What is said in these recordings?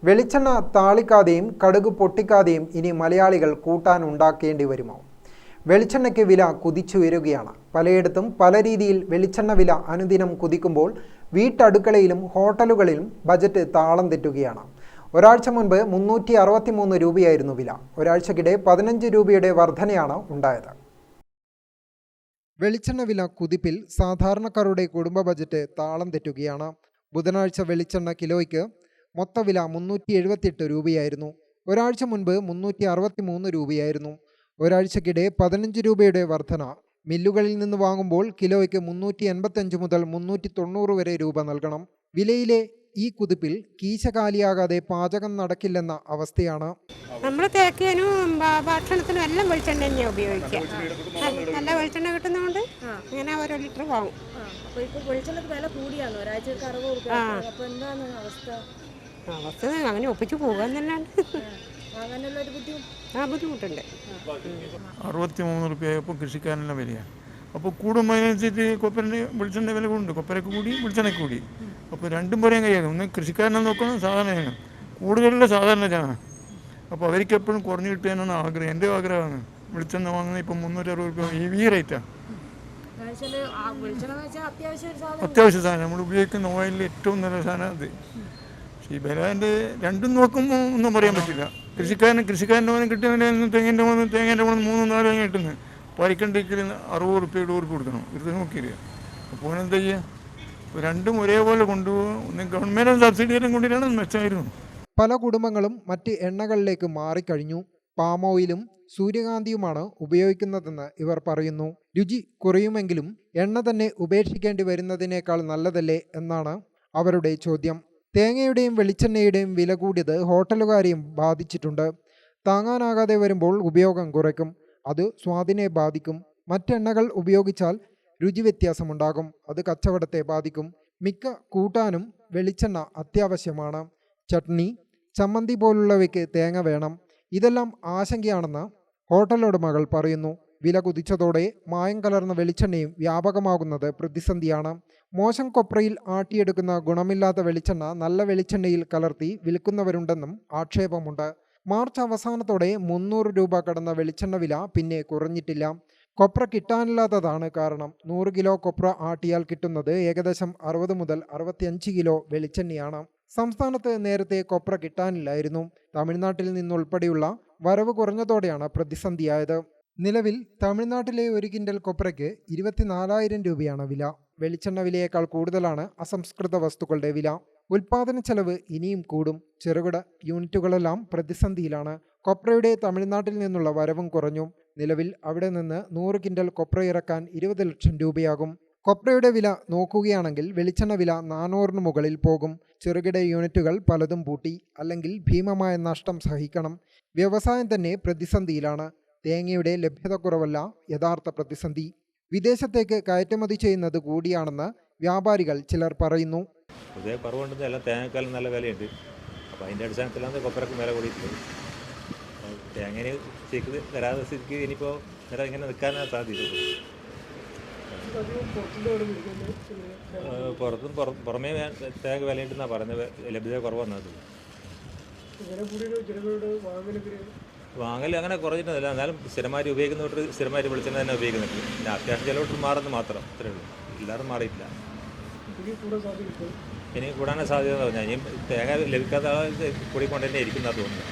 വെളിച്ചെണ്ണ താളിക്കാതെയും കടുക് പൊട്ടിക്കാതെയും ഇനി മലയാളികൾ കൂട്ടാൻ ഉണ്ടാക്കേണ്ടി വരുമോ? വെളിച്ചെണ്ണയ്ക്ക് വില കുതിച്ചുയരുകയാണ്. പലയിടത്തും പല രീതിയിൽ വെളിച്ചെണ്ണ വില അനുദിനം കുതിക്കുമ്പോൾ വീട്ടടുക്കളയിലും ഹോട്ടലുകളിലും ബജറ്റ് താളം തെറ്റുകയാണ്. ഒരാഴ്ച മുൻപ് 363 രൂപയായിരുന്നു വില. ഒരാഴ്ചക്കിടെ 15 രൂപയുടെ വർധനയാണ് ഉണ്ടായത്. വെളിച്ചെണ്ണ വില കുതിപ്പിൽ സാധാരണക്കാരുടെ കുടുംബ ബജറ്റ് താളം തെറ്റുകയാണ്. ബുധനാഴ്ച വെളിച്ചെണ്ണ കിലോയ്ക്ക് മൊത്തവില 378 രൂപയായിരുന്നു. ഒരാഴ്ച മുൻപ് 363 രൂപയായിരുന്നു. ഒരാഴ്ചക്കിടെ 15 രൂപയുടെ വർധന. മില്ലുകളിൽ നിന്ന് വാങ്ങുമ്പോൾ കിലോയ്ക്ക് 385 മുതൽ 390 വരെ രൂപ നൽകണം. വിലയിലെ ഈ കുതിപ്പിൽ കീശ കാലിയാകാതെ പാചകം നടക്കില്ലെന്ന അവസ്ഥയാണ്. നമ്മൾ തേക്കാനും ഭക്ഷണത്തിനും എല്ലാം വെളിച്ചെണ്ണ തന്നെയാണ് ഉപയോഗിക്കുക. നല്ല വെളിച്ചെണ്ണ കിട്ടുന്നതുകൊണ്ട് ഇങ്ങനെ 1 ലിറ്റർ വാങ്ങും. അവസ്ഥ അങ്ങനെ ഒപ്പിച്ച് പോകാൻ തന്നെയാണ്. ബുദ്ധിമുട്ടുണ്ട്. 63 രൂപയായപ്പോൾ കൃഷിക്കാരനെല്ലാം വിലയാണ്. അപ്പോൾ കൂടുമ്പോഴനുസരിച്ച് കൊപ്പരൻ്റെ വെളിച്ചെണ്ണ വില കൂടുന്നുണ്ട്. കൊപ്പരക്ക് കൂടി വെളിച്ചെണ്ണയ്ക്ക് കൂടി. അപ്പോൾ രണ്ടും പറയാൻ കഴിയാതെ ഒന്ന് കൃഷിക്കാരനെ നോക്കണം, സാധാരണ കൂടുതലുള്ള സാധാരണ ജനമാണ്. അപ്പോൾ അവർക്ക് എപ്പോഴും കുറഞ്ഞു കിട്ടാനാണ് ആഗ്രഹം. എൻ്റെ ആഗ്രഹമാണ് വെളിച്ചെണ്ണ വാങ്ങുന്നത്. ഇപ്പം 360 രൂപ ഈ റേറ്റാണ്. അത്യാവശ്യ സാധനം നമ്മൾ ഉപയോഗിക്കുന്ന ഓയിലിൽ ഏറ്റവും നല്ല സാധനം അത്. ഈ വിലേൻ്റെ രണ്ടും നോക്കുമ്പോൾ ഒന്നും പറയാൻ പറ്റില്ല. കൃഷിക്കാരൻ്റെ മോനും കിട്ടിയ വില തേങ്ങേൻ്റെ മോനും 3-4 തേങ്ങ കിട്ടുന്നത്. പരിക്കണ്ടിക്കൽ 60 രൂപ 70 രൂപ കൊടുക്കണം. ഇത് നോക്കിയില്ല. അപ്പോൾ എന്താ ചെയ്യുക? രണ്ടും ഒരേപോലെ കൊണ്ടുപോകും. ഒന്ന് ഗവൺമെൻറ് സബ്സിഡിയെല്ലാം കൊണ്ടിട്ടാണ് മെച്ചമായിരുന്നു. പല കുടുംബങ്ങളും മറ്റ് എണ്ണകളിലേക്ക് മാറിക്കഴിഞ്ഞു. പാം ഓയിലും സൂര്യകാന്തിയുമാണ് ഉപയോഗിക്കുന്നതെന്ന് ഇവർ പറയുന്നു. രുചി കുറയുമെങ്കിലും എണ്ണ തന്നെ ഉപേക്ഷിക്കേണ്ടി വരുന്നതിനേക്കാൾ നല്ലതല്ലേ എന്നാണ് അവരുടെ ചോദ്യം. തേങ്ങയുടെയും വെളിച്ചെണ്ണയുടെയും വില കൂടിയത് ഹോട്ടലുകാരെയും ബാധിച്ചിട്ടുണ്ട്. താങ്ങാനാകാതെ വരുമ്പോൾ ഉപയോഗം കുറയ്ക്കും. അത് സ്വാദിനെ ബാധിക്കും. മറ്റെണ്ണകൾ ഉപയോഗിച്ചാൽ രുചി വ്യത്യാസമുണ്ടാകും. അത് കച്ചവടത്തെ ബാധിക്കും. മിക്ക കൂട്ടാനും വെളിച്ചെണ്ണ അത്യാവശ്യമാണ്. ചട്നി, ചമ്മന്തി പോലുള്ളവയ്ക്ക് തേങ്ങ വേണം. ഇതെല്ലാം ആശങ്കയാണെന്ന് ഹോട്ടലുടമകൾ പറയുന്നു. വില കുതിച്ചതോടെ മായം കലർന്ന വെളിച്ചെണ്ണയും വ്യാപകമാകുന്നത് പ്രതിസന്ധിയാണ്. മോശം കൊപ്രയിൽ ആട്ടിയെടുക്കുന്ന ഗുണമില്ലാത്ത വെളിച്ചെണ്ണ നല്ല വെളിച്ചെണ്ണയിൽ കലർത്തി വിൽക്കുന്നവരുണ്ടെന്നും ആക്ഷേപമുണ്ട്. മാർച്ച് അവസാനത്തോടെ 300 രൂപ കടന്ന വെളിച്ചെണ്ണ വില പിന്നെ കുറഞ്ഞിട്ടില്ല. കൊപ്ര കിട്ടാനില്ലാത്തതാണ് കാരണം. 100 കിലോ കൊപ്ര ആട്ടിയാൽ കിട്ടുന്നത് ഏകദേശം 60 മുതൽ 65 കിലോ വെളിച്ചെണ്ണയാണ്. സംസ്ഥാനത്ത് നേരത്തെ കൊപ്ര കിട്ടാനില്ലായിരുന്നു. തമിഴ്നാട്ടിൽ നിന്നുൾപ്പെടെയുള്ള വരവ് കുറഞ്ഞതോടെയാണ് പ്രതിസന്ധിയായത്. നിലവിൽ തമിഴ്നാട്ടിലെ 1 കിൻഡൽ കൊപ്രയ്ക്ക് 24,000 രൂപയാണ് വില. വെളിച്ചെണ്ണ വിലയേക്കാൾ കൂടുതലാണ് അസംസ്കൃത വസ്തുക്കളുടെ വില. ഉൽപാദന ചെലവ് ഇനിയും കൂടും. ചെറുകിട യൂണിറ്റുകളെല്ലാം പ്രതിസന്ധിയിലാണ്. കൊപ്രയുടെ തമിഴ്നാട്ടിൽ നിന്നുള്ള വരവും കുറഞ്ഞു. നിലവിൽ അവിടെ നിന്ന് 100 കിൻഡൽ കൊപ്ര ഇറക്കാൻ 20 ലക്ഷം രൂപയാകും. കൊപ്രയുടെ വില നോക്കുകയാണെങ്കിൽ വെളിച്ചെണ്ണ വില 400 മുകളിൽ പോകും. ചെറുകിട യൂണിറ്റുകൾ പലതും പൂട്ടി, അല്ലെങ്കിൽ ഭീമമായ നഷ്ടം സഹിക്കണം. വ്യവസായം തന്നെ പ്രതിസന്ധിയിലാണ്. തേങ്ങയുടെ ലഭ്യതക്കുറവല്ല യഥാർത്ഥ പ്രതിസന്ധി. വിദേശത്തേക്ക് കയറ്റുമതി ചെയ്യുന്നത് കൂടിയാണെന്ന് വ്യാപാരികൾ ചിലർ പറയുന്നു. പൊതുവെ കുറവുണ്ടെന്ന് എല്ലാം തേങ്ങക്കാലം നല്ല വിലയുണ്ട്. അപ്പോൾ അതിൻ്റെ അടിസ്ഥാനത്തിലാണ് കൊപ്പരക്കും വില കൂടിയിട്ടുള്ളത്. തേങ്ങനെ ശരിക്ക് തരാതെ സ്ഥിതിക്ക് ഇനിയിപ്പോൾ ഇങ്ങനെ നിൽക്കാനാണ് സാധ്യത. പുറമേ തേങ്ങ വിലയുണ്ടെന്നാണ് പറയുന്നത്. ലഭ്യത കുറവെന്നത് വാങ്ങൽ അങ്ങനെ കുറഞ്ഞിട്ടൊന്നുമില്ല. എന്നാലും സ്ഥിരമായിട്ട് ഉപയോഗിക്കുന്നവർ സ്ഥിരമായിട്ട് വെളിച്ചെണ്ണ തന്നെ ഉപയോഗിക്കുന്നുണ്ട്. പിന്നെ അത്യാവശ്യം ചിലവർ മാറുന്നത് മാത്രം, അത്രേ ഉള്ളൂ. എല്ലാവരും മാറിയിട്ടില്ല. ഇനി കൂടാനേ സാധ്യത എന്ന് പറഞ്ഞാൽ ഇനിയും തേങ്ങ ലഭിക്കാത്ത ആൾ കൂടിക്കൊണ്ട് തന്നെ ഇരിക്കുന്നതാണ് തോന്നുന്നത്.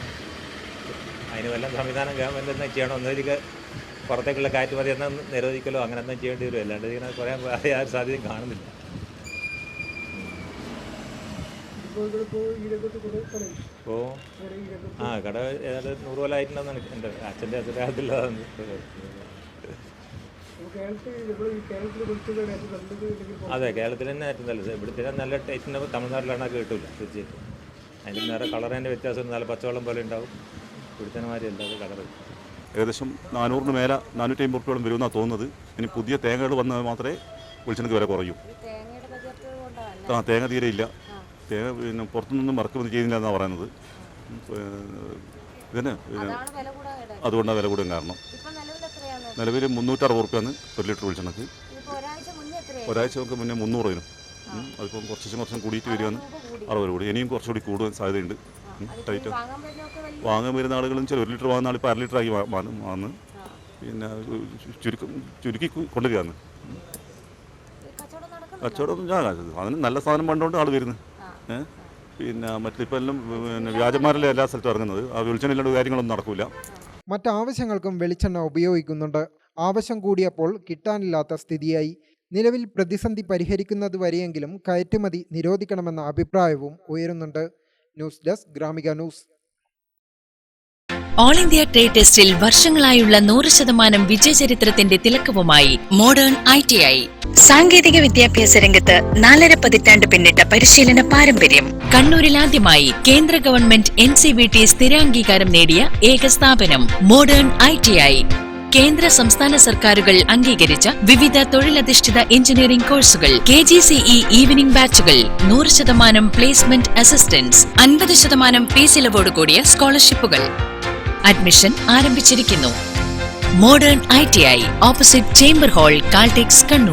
അതിന് വല്ല സംവിധാനം ഗവൺമെൻറ് തന്നെ ചെയ്യണം. ഒന്നൊരിക്കൽ പുറത്തേക്കുള്ള കയറ്റുമതി എന്നാൽ നിരോധിക്കലോ അങ്ങനെ എന്നാൽ ചെയ്യേണ്ടി വരും. അല്ലാണ്ട് ഇങ്ങനെ പറയാൻ യാതൊരു സാധ്യതയും കാണുന്നില്ല. ഇപ്പോൾ കട ഏതാണ്ട് 100 കൊല്ലമായിട്ടുണ്ടെന്നാണ് എൻ്റെ അച്ഛൻ്റെ അച്ഛൻ്റെ. അതെ, കേരളത്തിൽ തന്നെ ഏറ്റവും നല്ലത്. ഇവിടുത്തെ നല്ല ടേസ്റ്റിന് തമിഴ്നാട്ടിലാണ് കിട്ടില്ല തീർച്ചയായിട്ടും. അതിൻ്റെ നേരെ കളറിൻ്റെ വ്യത്യാസം നല്ല പച്ചവെള്ളം പോലെ ഉണ്ടാവും. ഇവിടുത്തെ മാതിരി അല്ല കളർ. ഏകദേശം 400 മേലെ 450 രൂപയോളം വരുമെന്നാണ് തോന്നുന്നത്. ഇനി പുതിയ തേങ്ങകൾ വന്നാൽ മാത്രമേ വെളിച്ചെണ്ണയ്ക്ക് വില കുറയൂ. തേങ്ങ തീരെ ഇല്ല. തേങ്ങ പിന്നെ പുറത്തുനിന്നും ഇറക്കുമതി ചെയ്യുന്നില്ല എന്നാണ് പറയുന്നത്. ഇതിന് അതുകൊണ്ടാണ് വില കൂടാൻ കാരണം. നിലവിൽ 360 രൂപയാണ് 1 ലിറ്റർ വെളിച്ചെണ്ണക്ക്. ഒരാഴ്ചക്ക് മുന്നേ 300 അതിപ്പം കുറച്ചും കൂടിയിട്ട് വരികയാണ്. 60 കൂടി. ഇനിയും കുറച്ചുകൂടി കൂടുതൽ സാധ്യതയുണ്ട്. ടൈറ്റ് വാങ്ങാൻ വരുന്ന ആളുകളും ചില 1 ലിറ്റർ വാങ്ങുന്ന ആൾ ഇപ്പോൾ 1/2 ലിറ്റർ ആക്കി വാങ്ങുന്നു. പിന്നെ ചുരുക്കി കൊണ്ടുവരികയാണ്. കച്ചവടം അതിന് നല്ല സാധനം പണ്ടുകൊണ്ട് ആൾ വരുന്നത്. പിന്നെ മറ്റിപ്പോൾ എല്ലാം പിന്നെ വ്യാജന്മാരല്ലേ എല്ലാ സ്ഥലത്തും ഇറങ്ങുന്നത്. ആ വെളിച്ചെണ്ണ ഇല്ലാണ്ട് കാര്യങ്ങളൊന്നും നടക്കില്ല. മറ്റാവശ്യങ്ങൾക്കും വെളിച്ചെണ്ണ ഉപയോഗിക്കുന്നുണ്ട്. ആവശ്യം കൂടിയപ്പോൾ കിട്ടാനില്ലാത്ത സ്ഥിതിയായി. നിലവിൽ പ്രതിസന്ധി പരിഹരിക്കുന്നത് വരെയെങ്കിലും കയറ്റുമതി നിരോധിക്കണമെന്ന അഭിപ്രായവും ഉയരുന്നുണ്ട്. News desk Gramika news. All India trade ടെസ്റ്റിൽ വർഷങ്ങളായുള്ള 100% വിജയചരിത്രത്തിന്റെ തിലക്കവുമായി മോഡേൺ ITI. സാങ്കേതിക വിദ്യാഭ്യാസ രംഗത്ത് 4.5 പതിറ്റാണ്ട് പിന്നിട്ട പരിശീലന പാരമ്പര്യം. കണ്ണൂരിൽ ആദ്യമായി കേന്ദ്ര ഗവൺമെന്റ് NCVT സ്ഥിരാംഗീകാരം നേടിയ ഏക സ്ഥാപനം മോഡേൺ ITI. കേന്ദ്ര സംസ്ഥാന സർക്കാരുകൾ അംഗീകരിച്ച വിവിധ തൊഴിലധിഷ്ഠിത എഞ്ചിനീയറിംഗ് കോഴ്സുകൾ, KGCE ഈവനിംഗ് ബാച്ചുകൾ, 100% പ്ലേസ്മെന്റ് അസിസ്റ്റൻസ്, 50% ഫീസ് ഇളവോട് കൂടിയ സ്കോളർഷിപ്പുകൾ. അഡ്മിഷൻ ആരംഭിച്ചിരിക്കുന്നു. Modern ITI, opposite chamber hall, Caltex, Kannur.